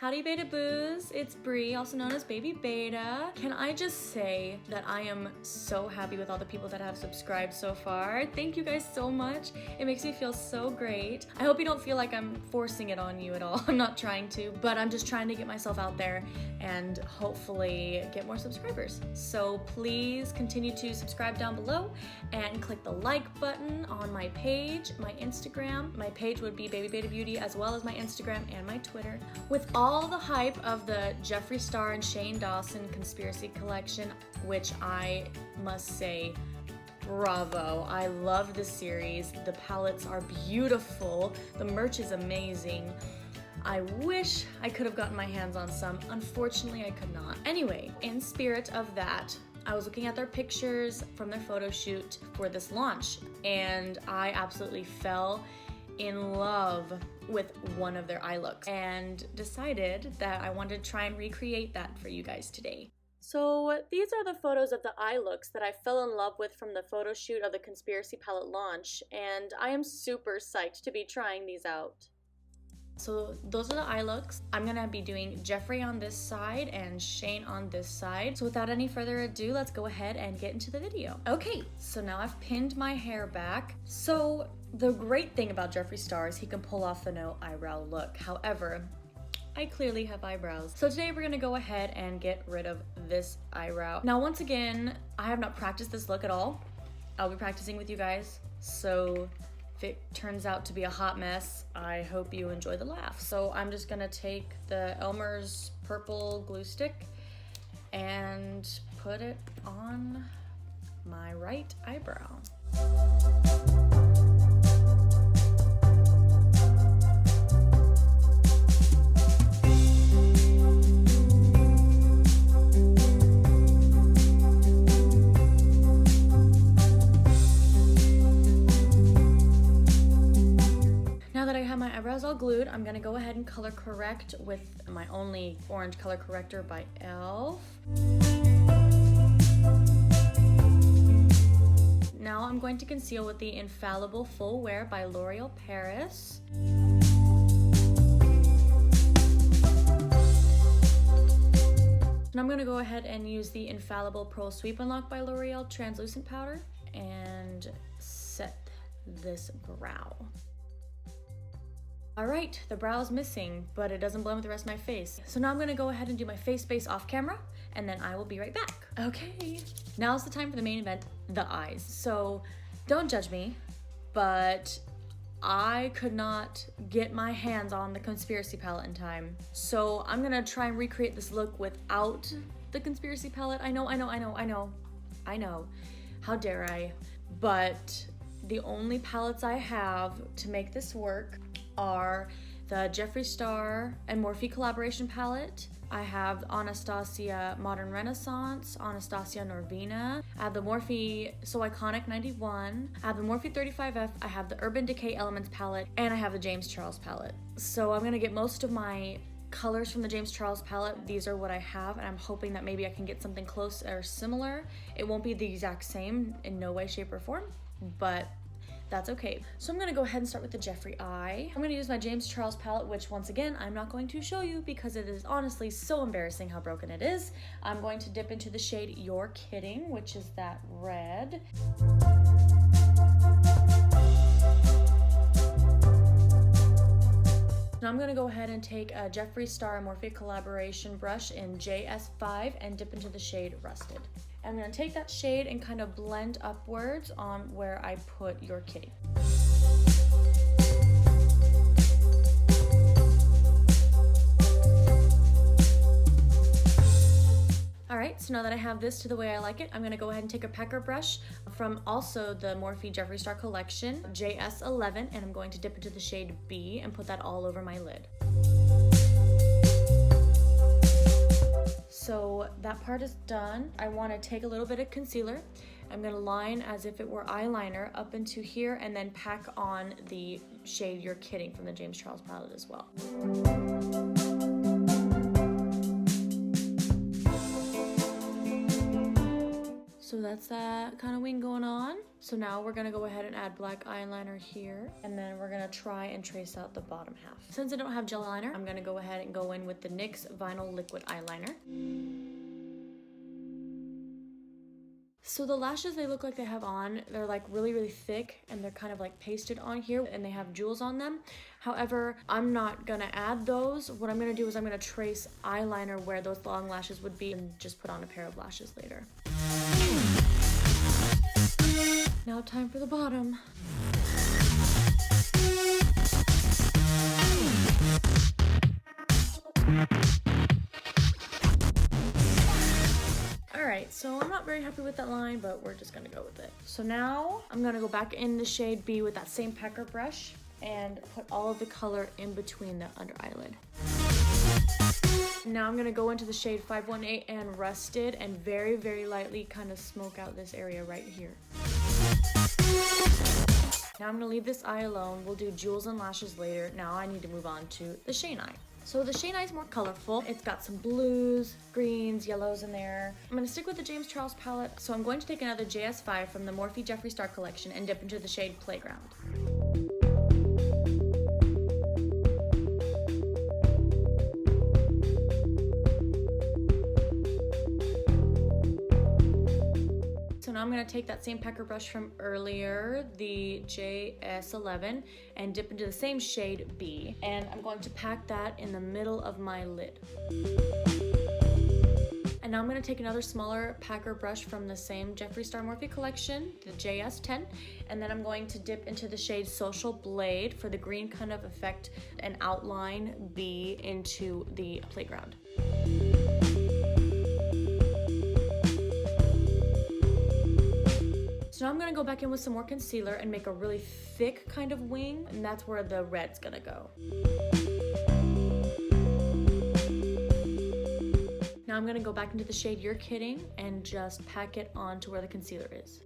Howdy Beta Boos, it's Bree, also known as Baby Beta. Can I just say that I am so happy with all the people that have subscribed so far. Thank you guys so much. It makes me feel so great. I hope you don't feel like I'm forcing it on you at all. I'm not trying to, but I'm just trying to get myself out there and hopefully get more subscribers. So please continue to subscribe down below and click the like button on my page, my Instagram. My page would be Baby Beta Beauty, as well as my Instagram and my Twitter. With all the hype of the Jeffree Star and Shane Dawson conspiracy collection, which I must say, bravo. I love the series. The palettes are beautiful. The merch is amazing. I wish I could have gotten my hands on some. Unfortunately, I could not. Anyway, in spirit of that, I was looking at their pictures from their photo shoot for this launch, and I absolutely fell in love with one of their eye looks and decided that I wanted to try and recreate that for you guys today. So these are the photos of the eye looks that I fell in love with from the photo shoot of the Conspiracy Palette launch, and I am super psyched to be trying these out. So those are the eye looks. I'm gonna be doing Jeffree on this side and Shane on this side. So without any further ado, let's go ahead and get into the video. Okay, so now I've pinned my hair back. So the great thing about Jeffree Star is he can pull off the no eyebrow look. However, I clearly have eyebrows. So today we're gonna go ahead and get rid of this eyebrow. Now, once again, I have not practiced this look at all. I'll be practicing with you guys. So if it turns out to be a hot mess, I hope you enjoy the laugh. So I'm just gonna take the Elmer's purple glue stick and put it on my right eyebrow. My eyebrows all glued, I'm gonna go ahead and color correct with my only orange color corrector by e.l.f. Now I'm going to conceal with the Infallible Full Wear by L'Oreal Paris. And I'm gonna go ahead and use the Infallible Pro Sweep and Lock by L'Oreal translucent powder and set this brow. All right, the brow's missing, but it doesn't blend with the rest of my face. So now I'm gonna go ahead and do my face base off camera, and then I will be right back. Okay, now's the time for the main event, the eyes. So don't judge me, but I could not get my hands on the Conspiracy palette in time. So I'm gonna try and recreate this look without the Conspiracy palette. I know. How dare I? But the only palettes I have to make this work are the Jeffree Star and Morphe collaboration palette. I have Anastasia Modern Renaissance, Anastasia Norvina. I have the Morphe So Iconic 91. I have the Morphe 35F. I have the Urban Decay Elements palette, and I have the James Charles palette. So I'm gonna get most of my colors from the James Charles palette. These are what I have, and I'm hoping that maybe I can get something close or similar. It won't be the exact same in no way, shape, or form, but that's okay. So I'm gonna go ahead and start with the Jeffree eye. I'm gonna use my James Charles palette, which once again, I'm not going to show you because it is honestly so embarrassing how broken it is. I'm going to dip into the shade You're Kidding, which is that red. Now I'm gonna go ahead and take a Jeffree Star and Morphe collaboration brush in JS5 and dip into the shade Rusted. I'm gonna take that shade and kind of blend upwards on where I put You're Kidding. All right, so now that I have this to the way I like it, I'm gonna go ahead and take a pecker brush from also the Morphe Jeffree Star collection, JS11, and I'm going to dip into the shade B and put that all over my lid. So that part is done. I want to take a little bit of concealer. I'm going to line as if it were eyeliner up into here and then pack on the shade You're Kidding from the James Charles palette as well. So that's that's that kind of wing going on. So now we're gonna go ahead and add black eyeliner here, and then we're gonna try and trace out the bottom half. Since I don't have gel liner, I'm gonna go ahead and go in with the NYX Vinyl Liquid Eyeliner. So the lashes they look like they have on, they're like really, really thick, and they're kind of like pasted on here, and they have jewels on them. However, I'm not gonna add those. What I'm gonna do is I'm gonna trace eyeliner where those long lashes would be and just put on a pair of lashes later. Now time for the bottom. Alright, so I'm not very happy with that line, but we're just gonna go with it. So now I'm gonna go back in the shade B with that same pucker brush and put all of the color in between the under eyelid. Now I'm gonna go into the shade 518 and Rusted and very, very lightly kind of smoke out this area right here. Now I'm gonna leave this eye alone. We'll do jewels and lashes later. Now I need to move on to the Shane eye. So the Shane eye is more colorful. It's got some blues, greens, yellows in there. I'm gonna stick with the James Charles palette. So I'm going to take another JS5 from the Morphe Jeffree Star collection and dip into the shade Playground. So now I'm gonna take that same pucker brush from earlier, the JS11, and dip into the same shade B. And I'm going to pack that in the middle of my lid. And now I'm gonna take another smaller packer brush from the same Jeffree Star Morphe collection, the JS10, and then I'm going to dip into the shade Social Blade for the green kind of effect and outline B into the Playground. So now I'm gonna go back in with some more concealer and make a really thick kind of wing, and that's where the red's gonna go. Now I'm gonna go back into the shade You're Kidding and just pack it on to where the concealer is.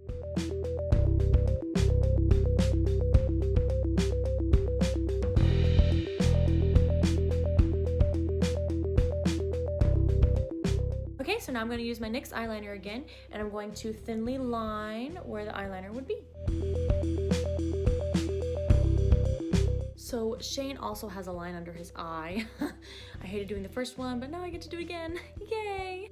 Okay, so now I'm going to use my NYX eyeliner again, and I'm going to thinly line where the eyeliner would be. So Shane also has a line under his eye. I hated doing the first one, but now I get to do it again. Yay!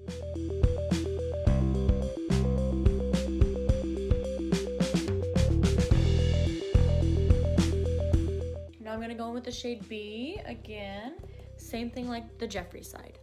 Now I'm going to go in with the shade B again. Same thing like the Jeffree side.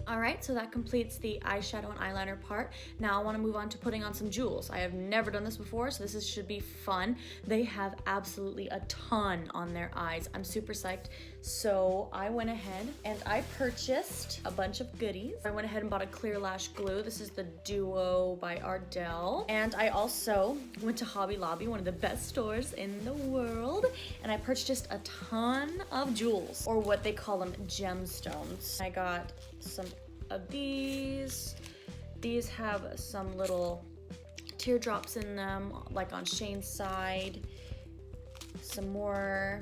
Alright, so that completes the eyeshadow and eyeliner part. Now I want to move on to putting on some jewels. I have never done this before, so should be fun. They have absolutely a ton on their eyes. I'm super psyched. So I went ahead and I purchased a bunch of goodies. I went ahead and bought a clear lash glue. This is the Duo by Ardell. And I also went to Hobby Lobby, one of the best stores in the world, and I purchased a ton of jewels, or what they call them, gemstones. I got some of these. These have some little teardrops in them, like on Shane's side. Some more,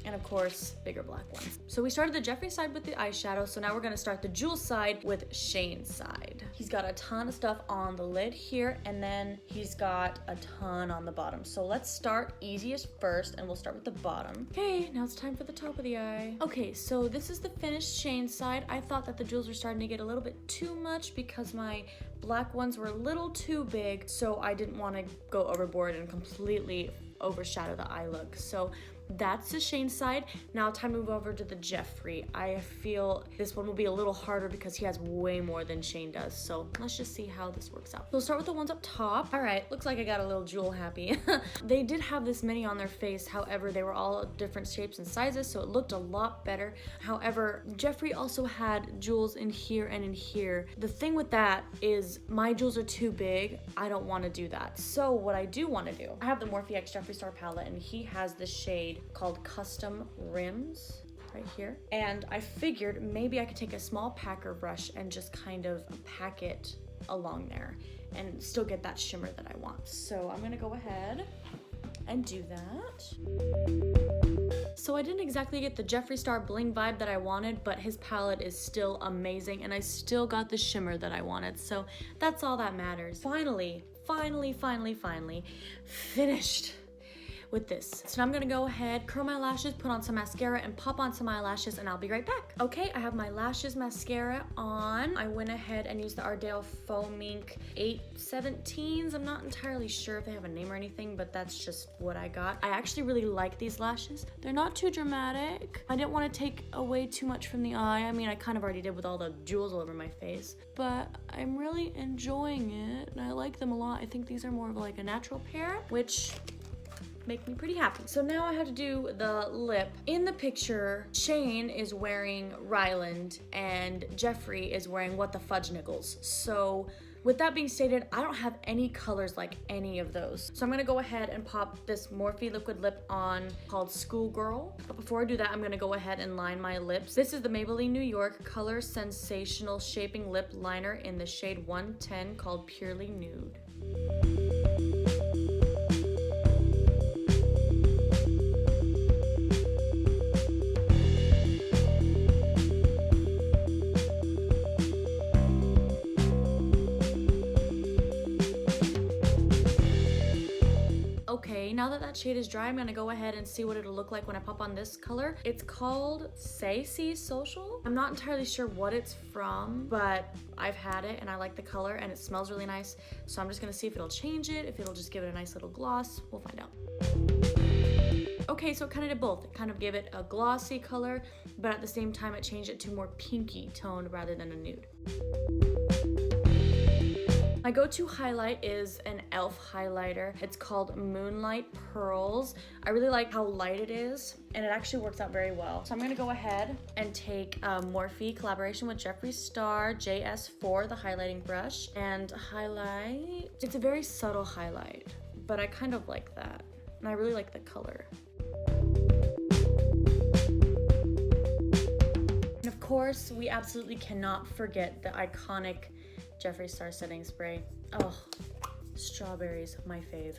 and of course, bigger black ones. So we started the Jeffree side with the eyeshadow, so now we're gonna start the jewel side with Shane's side. He's got a ton of stuff on the lid here, and then he's got a ton on the bottom. So let's start easiest first, and we'll start with the bottom. Okay, now it's time for the top of the eye. Okay, so this is the finished Shane side. I thought that the jewels were starting to get a little bit too much because my black ones were a little too big, so I didn't want to go overboard and completely overshadow the eye look. So that's the Shane side. Now time to move over to the Jeffree. I feel this one will be a little harder because he has way more than Shane does. So let's just see how this works out. So we'll start with the ones up top. All right, looks like I got a little jewel happy. They did have this many on their face. However, they were all different shapes and sizes, so it looked a lot better. However, Jeffree also had jewels in here and in here. The thing with that is my jewels are too big. I don't want to do that. So what I do want to do, I have the Morphe X Jeffree Star palette, and he has this shade called Custom Rims right here. And I figured maybe I could take a small packer brush and just kind of pack it along there and still get that shimmer that I want. So I'm gonna go ahead and do that. So I didn't exactly get the Jeffree Star bling vibe that I wanted, but his palette is still amazing and I still got the shimmer that I wanted. So that's all that matters. Finally, finished with this. So now I'm gonna go ahead, curl my lashes, put on some mascara, and pop on some eyelashes, and I'll be right back. Okay, I have my lashes mascara on. I went ahead and used the Ardell Foam Ink 817s. I'm not entirely sure if they have a name or anything, but that's just what I got. I actually really like these lashes. They're not too dramatic. I didn't want to take away too much from the eye. I mean, I kind of already did with all the jewels all over my face, but I'm really enjoying it, and I like them a lot. I think these are more of like a natural pair, which make me pretty happy. So now I have to do the lip. In the picture, Shane is wearing Ryland and Jeffree is wearing What the Fudge Niggles. So with that being stated, I don't have any colors like any of those. So I'm gonna go ahead and pop this Morphe liquid lip on called Schoolgirl. But before I do that, I'm gonna go ahead and line my lips. This is the Maybelline New York Color Sensational Shaping Lip Liner in the shade 110 called Purely Nude. Okay, now that that shade is dry, I'm gonna go ahead and see what it'll look like when I pop on this color. It's called Say See Social. I'm not entirely sure what it's from, but I've had it and I like the color and it smells really nice. So I'm just gonna see if it'll change it, if it'll just give it a nice little gloss. We'll find out. Okay, so it kind of did both. It kind of gave it a glossy color, but at the same time it changed it to more pinky toned rather than a nude. My go-to highlight is an e.l.f. highlighter. It's called Moonlight Pearls. I really like how light it is, and it actually works out very well. So I'm gonna go ahead and take Morphe collaboration with Jeffree Star JS4, the highlighting brush, and highlight. It's a very subtle highlight, but I kind of like that, and I really like the color. And of course, we absolutely cannot forget the iconic Jeffree Star setting spray. Oh, strawberries, my fave.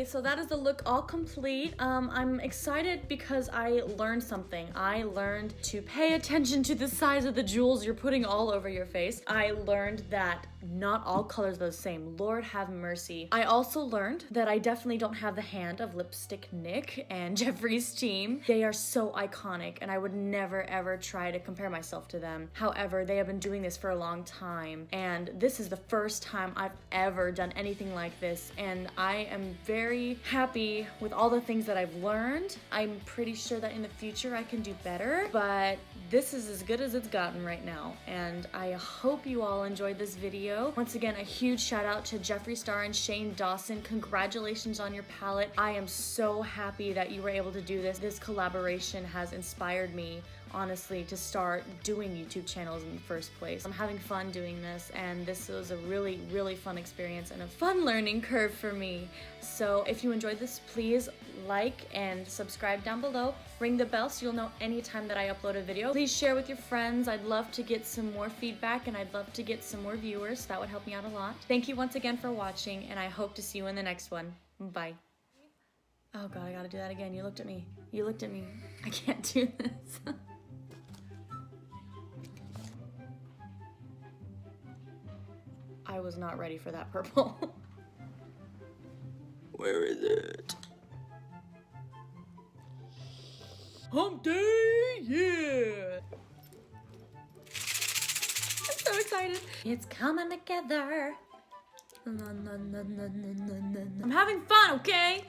So that is the look all complete. I'm excited because I learned something. I learned to pay attention to the size of the jewels you're putting all over your face. I learned that not all colors are the same. Lord have mercy. I also learned that I definitely don't have the hand of Lipstick Nick and Jeffree's team. They are so iconic and I would never ever try to compare myself to them. However, they have been doing this for a long time and this is the first time I've ever done anything like this, and I am very happy with all the things that I've learned. I'm pretty sure that in the future I can do better, but this is as good as it's gotten right now, and I hope you all enjoyed this video. Once again, a huge shout out to Jeffree Star and Shane Dawson. Congratulations on your palette. I am so happy that you were able to do this. This collaboration has inspired me, honestly, to start doing YouTube channels in the first place. I'm having fun doing this, and this was a really, really fun experience and a fun learning curve for me. So if you enjoyed this, please like and subscribe down below. Ring the bell so you'll know anytime that I upload a video. Please share with your friends. I'd love to get some more feedback and I'd love to get some more viewers. That would help me out a lot. Thank you once again for watching, and I hope to see you in the next one. Bye. Oh God, I gotta do that again. You looked at me. You looked at me. I can't do this. I was not ready for that purple. Where is it? Hump day, yeah! I'm so excited. It's coming together. I'm having fun, okay?